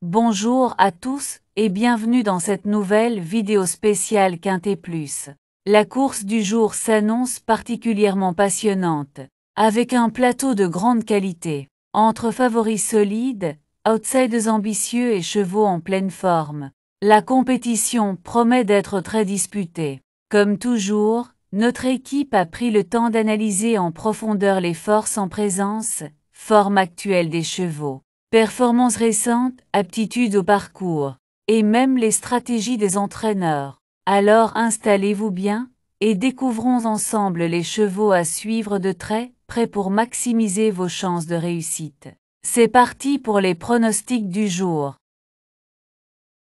Bonjour à tous et bienvenue dans cette nouvelle vidéo spéciale Quintet Plus. La course du jour s'annonce particulièrement passionnante, avec un plateau de grande qualité, entre favoris solides, outsiders ambitieux et chevaux en pleine forme. La compétition promet d'être très disputée. Comme toujours, notre équipe a pris le temps d'analyser en profondeur les forces en présence, forme actuelle des chevaux, performances récentes, aptitudes au parcours, et même les stratégies des entraîneurs. Alors installez-vous bien, et découvrons ensemble les chevaux à suivre de très près pour maximiser vos chances de réussite. C'est parti pour les pronostics du jour.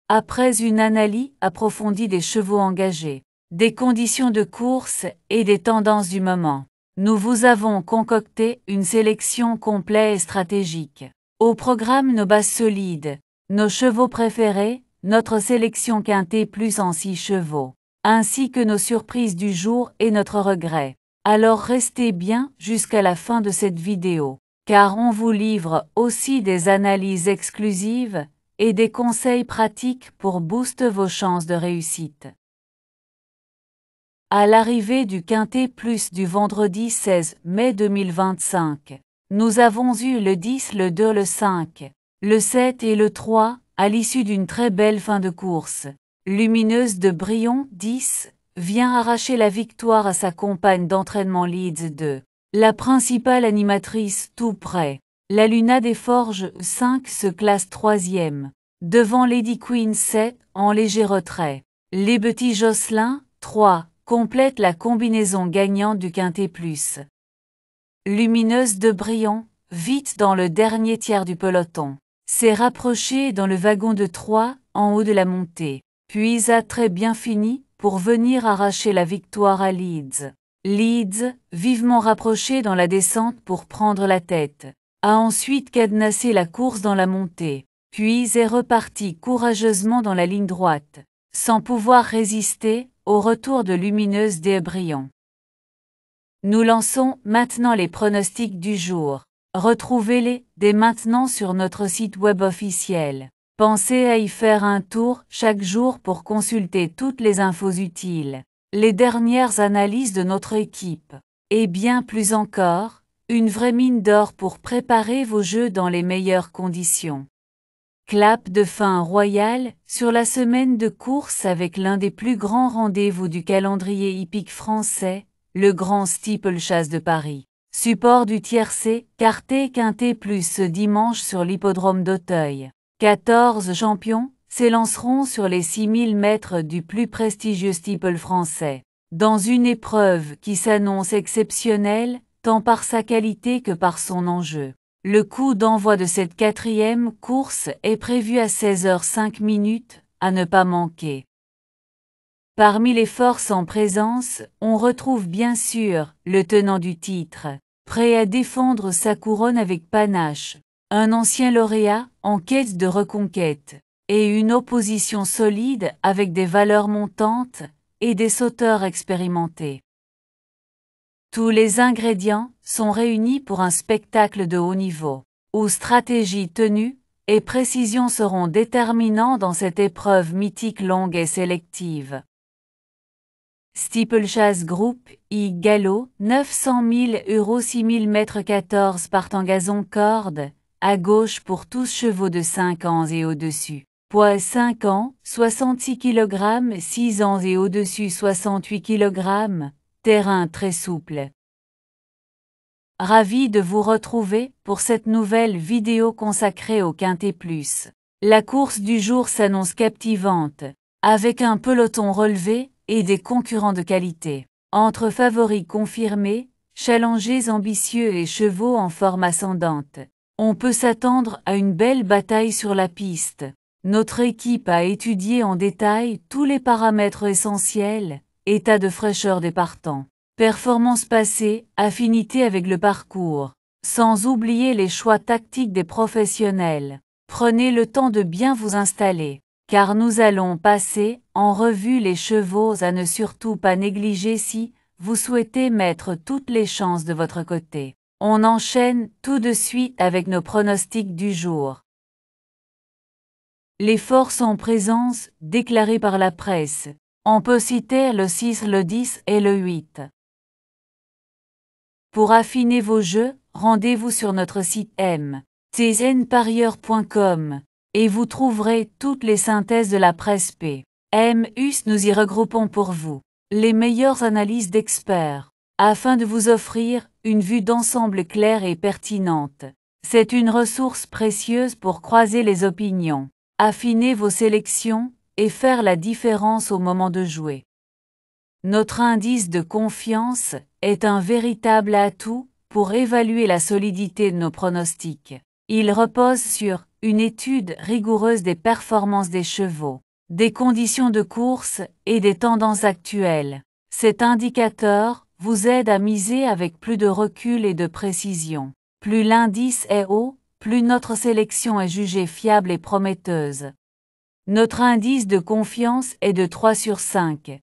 Après une analyse approfondie des chevaux engagés, des conditions de course et des tendances du moment, nous vous avons concocté une sélection complète et stratégique. Au programme nos bases solides, nos chevaux préférés, notre sélection Quintet Plus en 6 chevaux, ainsi que nos surprises du jour et notre regret. Alors restez bien jusqu'à la fin de cette vidéo, car on vous livre aussi des analyses exclusives et des conseils pratiques pour booster vos chances de réussite. À l'arrivée du Quintet Plus du vendredi 16 mai 2025, nous avons eu le 10, le 2, le 5, le 7 et le 3, à l'issue d'une très belle fin de course. Lumineuse de Brion 10 vient arracher la victoire à sa compagne d'entraînement Leeds 2, la principale animatrice tout près. La Luna des Forges 5 se classe 3e, devant Lady Queen 7 en léger retrait. Les Petits Josselin 3 complètent la combinaison gagnante du Quintet Plus. Lumineuse de Brion, vite dans le dernier tiers du peloton, s'est rapprochée dans le wagon de 3 en haut de la montée, puis a très bien fini pour venir arracher la victoire à Leeds. Leeds, vivement rapproché dans la descente pour prendre la tête, a ensuite cadenassé la course dans la montée, puis est reparti courageusement dans la ligne droite, sans pouvoir résister au retour de Lumineuse des Brion. Nous lançons maintenant les pronostics du jour. Retrouvez-les dès maintenant sur notre site web officiel. Pensez à y faire un tour chaque jour pour consulter toutes les infos utiles, les dernières analyses de notre équipe, et bien plus encore, une vraie mine d'or pour préparer vos jeux dans les meilleures conditions. Clap de fin royal sur la semaine de course avec l'un des plus grands rendez-vous du calendrier hippique français, le Grand Steeplechase de Paris. Support du tiercé, Quintet Quintet Plus ce dimanche sur l'hippodrome d'Auteuil. 14 champions s'élanceront sur les 6000 mètres du plus prestigieux steeple français, dans une épreuve qui s'annonce exceptionnelle, tant par sa qualité que par son enjeu. Le coup d'envoi de cette 4e course est prévu à 16h05, à ne pas manquer. Parmi les forces en présence, on retrouve bien sûr le tenant du titre, prêt à défendre sa couronne avec panache, un ancien lauréat en quête de reconquête, et une opposition solide avec des valeurs montantes et des sauteurs expérimentés. Tous les ingrédients sont réunis pour un spectacle de haut niveau, où stratégie, tenue et précision seront déterminants dans cette épreuve mythique longue et sélective. Steeplechase Group, I Galop, 900 000 €, 6000 mètres 14 partant gazon corde, à gauche pour tous chevaux de 5 ans et au-dessus. Poids 5 ans, 66 kg, 6 ans et au-dessus 68 kg, terrain très souple. Ravi de vous retrouver pour cette nouvelle vidéo consacrée au Quintet Plus. La course du jour s'annonce captivante, avec un peloton relevé et des concurrents de qualité. Entre favoris confirmés, challengers ambitieux et chevaux en forme ascendante, on peut s'attendre à une belle bataille sur la piste. Notre équipe a étudié en détail tous les paramètres essentiels, état de fraîcheur des partants, performance passée, affinité avec le parcours, sans oublier les choix tactiques des professionnels. Prenez le temps de bien vous installer, car nous allons passer en revue les chevaux à ne surtout pas négliger si vous souhaitez mettre toutes les chances de votre côté. On enchaîne tout de suite avec nos pronostics du jour. Les forces en présence, déclarées par la presse. On peut citer le 6, le 10 et le 8. Pour affiner vos jeux, rendez-vous sur notre site mtnparieur.com et vous trouverez toutes les synthèses de la presse P. MUS. Nous y regroupons pour vous les meilleures analyses d'experts afin de vous offrir une vue d'ensemble claire et pertinente. C'est une ressource précieuse pour croiser les opinions, affiner vos sélections et faire la différence au moment de jouer. Notre indice de confiance est un véritable atout pour évaluer la solidité de nos pronostics. Il repose sur une étude rigoureuse des performances des chevaux, des conditions de course et des tendances actuelles. Cet indicateur vous aide à miser avec plus de recul et de précision. Plus l'indice est haut, plus notre sélection est jugée fiable et prometteuse. Notre indice de confiance est de 3 sur 5.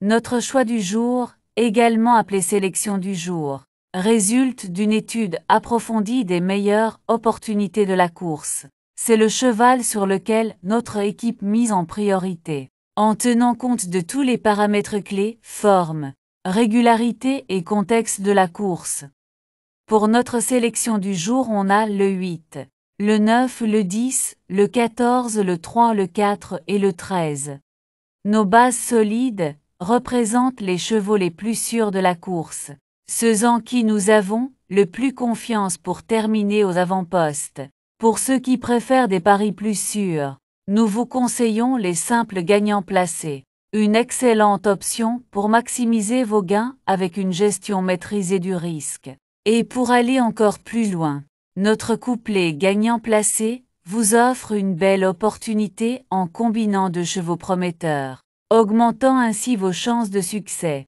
Notre choix du jour, également appelé sélection du jour, résulte d'une étude approfondie des meilleures opportunités de la course. C'est le cheval sur lequel notre équipe mise en priorité, en tenant compte de tous les paramètres clés, forme, régularité et contexte de la course. Pour notre sélection du jour, on a le 8, le 9, le 10, le 14, le 3, le 4 et le 13. Nos bases solides représentent les chevaux les plus sûrs de la course, ceux en qui nous avons le plus confiance pour terminer aux avant-postes. Pour ceux qui préfèrent des paris plus sûrs, nous vous conseillons les simples gagnants placés, une excellente option pour maximiser vos gains avec une gestion maîtrisée du risque. Et pour aller encore plus loin, notre couplet gagnant placé vous offre une belle opportunité en combinant deux chevaux prometteurs, augmentant ainsi vos chances de succès.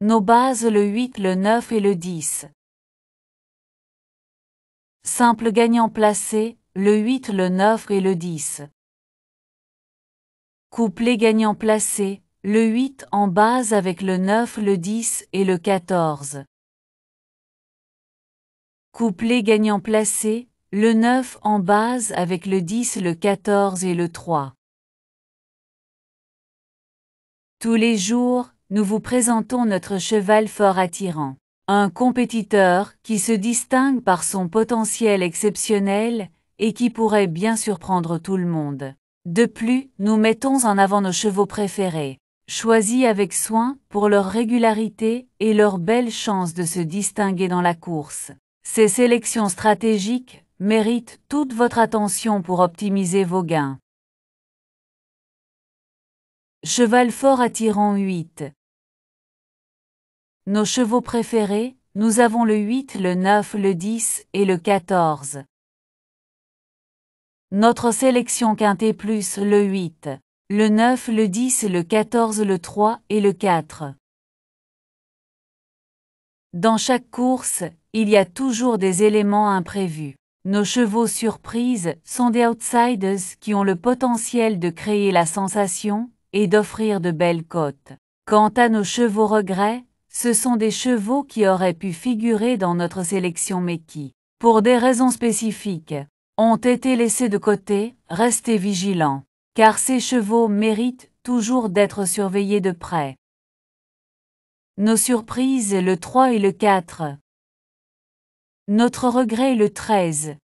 Nos bases le 8, le 9 et le 10. Simple gagnant placé, le 8, le 9 et le 10. Couplet gagnant placé, le 8 en base avec le 9, le 10 et le 14. Couplet gagnant placé, le 9 en base avec le 10, le 14 et le 3. Tous les jours, nous vous présentons notre cheval fort attirant. Un compétiteur qui se distingue par son potentiel exceptionnel et qui pourrait bien surprendre tout le monde. De plus, nous mettons en avant nos chevaux préférés, choisis avec soin pour leur régularité et leur belle chance de se distinguer dans la course. Ces sélections stratégiques méritent toute votre attention pour optimiser vos gains. Cheval fort attirant 8. Nos chevaux préférés, nous avons le 8, le 9, le 10 et le 14. Notre sélection quintée plus le 8, le 9, le 10, le 14, le 3 et le 4. Dans chaque course, il y a toujours des éléments imprévus. Nos chevaux surprises sont des outsiders qui ont le potentiel de créer la sensation et d'offrir de belles cotes. Quant à nos chevaux regrets, ce sont des chevaux qui auraient pu figurer dans notre sélection mais qui, pour des raisons spécifiques, ont été laissés de côté. Restez vigilants, car ces chevaux méritent toujours d'être surveillés de près. Nos surprises le 3 et le 4. Notre regret le 13.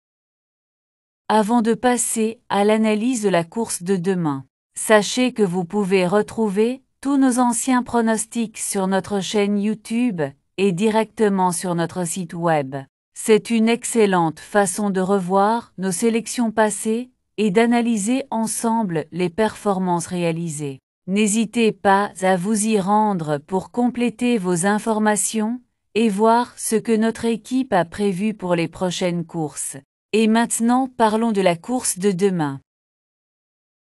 Avant de passer à l'analyse de la course de demain, sachez que vous pouvez retrouver tous nos anciens pronostics sur notre chaîne YouTube et directement sur notre site web. C'est une excellente façon de revoir nos sélections passées et d'analyser ensemble les performances réalisées. N'hésitez pas à vous y rendre pour compléter vos informations et voir ce que notre équipe a prévu pour les prochaines courses. Et maintenant, parlons de la course de demain.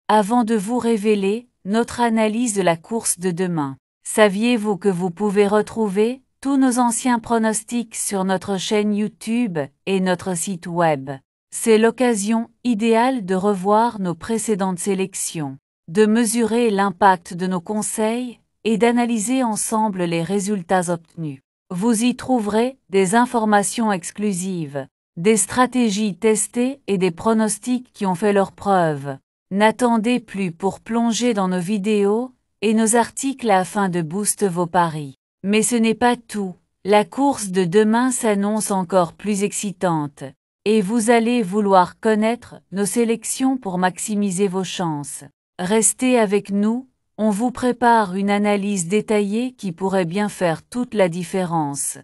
Avant de vous révéler notre analyse de la course de demain, saviez-vous que vous pouvez retrouver tous nos anciens pronostics sur notre chaîne YouTube et notre site web? C'est l'occasion idéale de revoir nos précédentes sélections, de mesurer l'impact de nos conseils et d'analyser ensemble les résultats obtenus. Vous y trouverez des informations exclusives, des stratégies testées et des pronostics qui ont fait leurs preuves. N'attendez plus pour plonger dans nos vidéos et nos articles afin de booster vos paris. Mais ce n'est pas tout. La course de demain s'annonce encore plus excitante. Et vous allez vouloir connaître nos sélections pour maximiser vos chances. Restez avec nous, on vous prépare une analyse détaillée qui pourrait bien faire toute la différence.